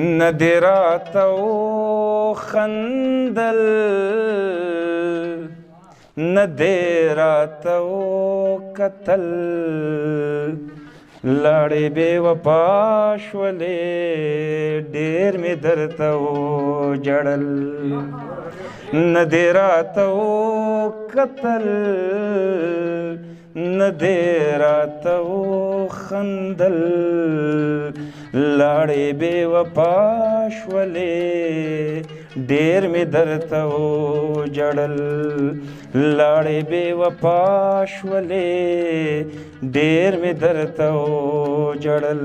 نه دې راته وخندل نه دې راته وکتل لاړې بې وفا شولې ډېر مې درته وژړل نه دې راته وکتل نه دې راته وخندل لاړې بې وفا شولې ډېر مې درته وژړل لاړې بې وفا شولې ډېر مې درته وژړل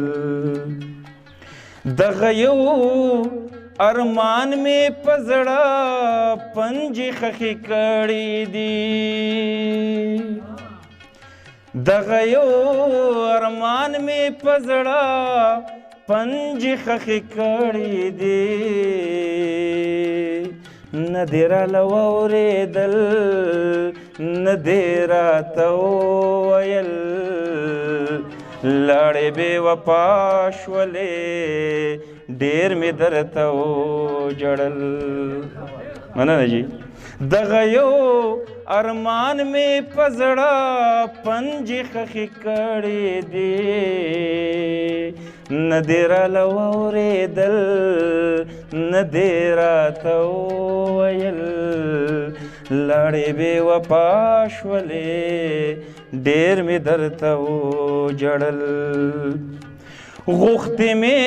دغه یو ارمان مې په زړه پنجې خښې کړې دي دغه یو ارمان مې په زړه پنجې خښې کړې دي نه دې راله واورېدل نه دې راته وویل لاړې بې وفا شولې ډېر مې درته وژړل مننه جی دغه یو ارمان مې په زړه پنجې خښې کړې دي نه دې راله واورېدل نه دې راته وویل لاړې بې وفا شولې ډېر مې درته وژړل غوښتې مې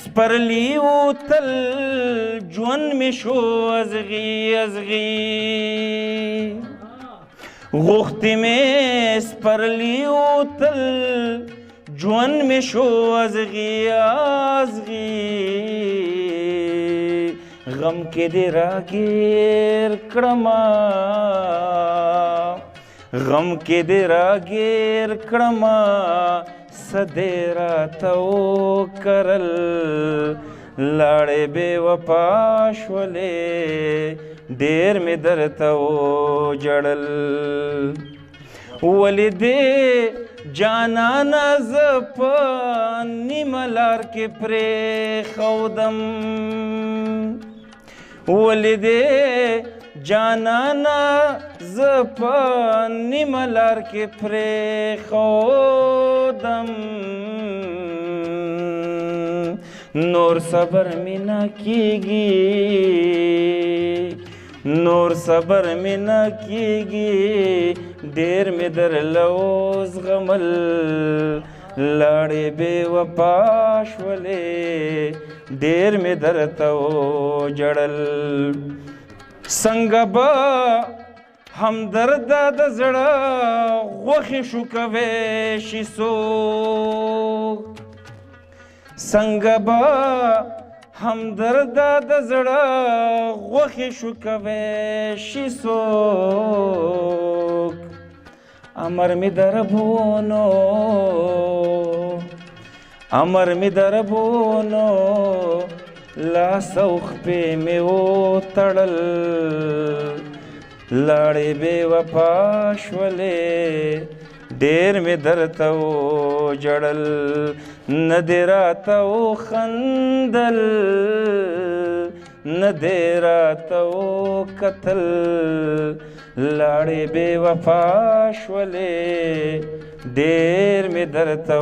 سپرلي وتل ژوند مې شو ازغي ازغي غوښتې مې سپرلي وتل ژوند مې شو ازغي ازغي غم کې دې راګیر کړمه غم کې دې راګیر کړمه څه دې راته وکرل لاړې بې وفا شولې ډېر مې درته وژړل ولې دې جانانه زه په نیمه لار کې پرېښودم ولې دې جانانه زه په نیمه لار کې پرېښودم نور صبر مې نه کېږي نور صبر مې نه کېږي ډېر مې درله وزغمل لاړې بې وفا شولې ډېر مې درته وژړل څنګه به همدرده د زړه غوښې شوکوی شي څوک څنګه به همدرده د زړه غوښې شوکوی شي څوک امر مې دربونو امر مې دربونو لاس او خپې مې وتړل لاړې بې وفا شولې ډېر مې درته وژړل نه دې راته وخندل نه دې راته وکتل لاړې بې وفا شولې ډېر مې درته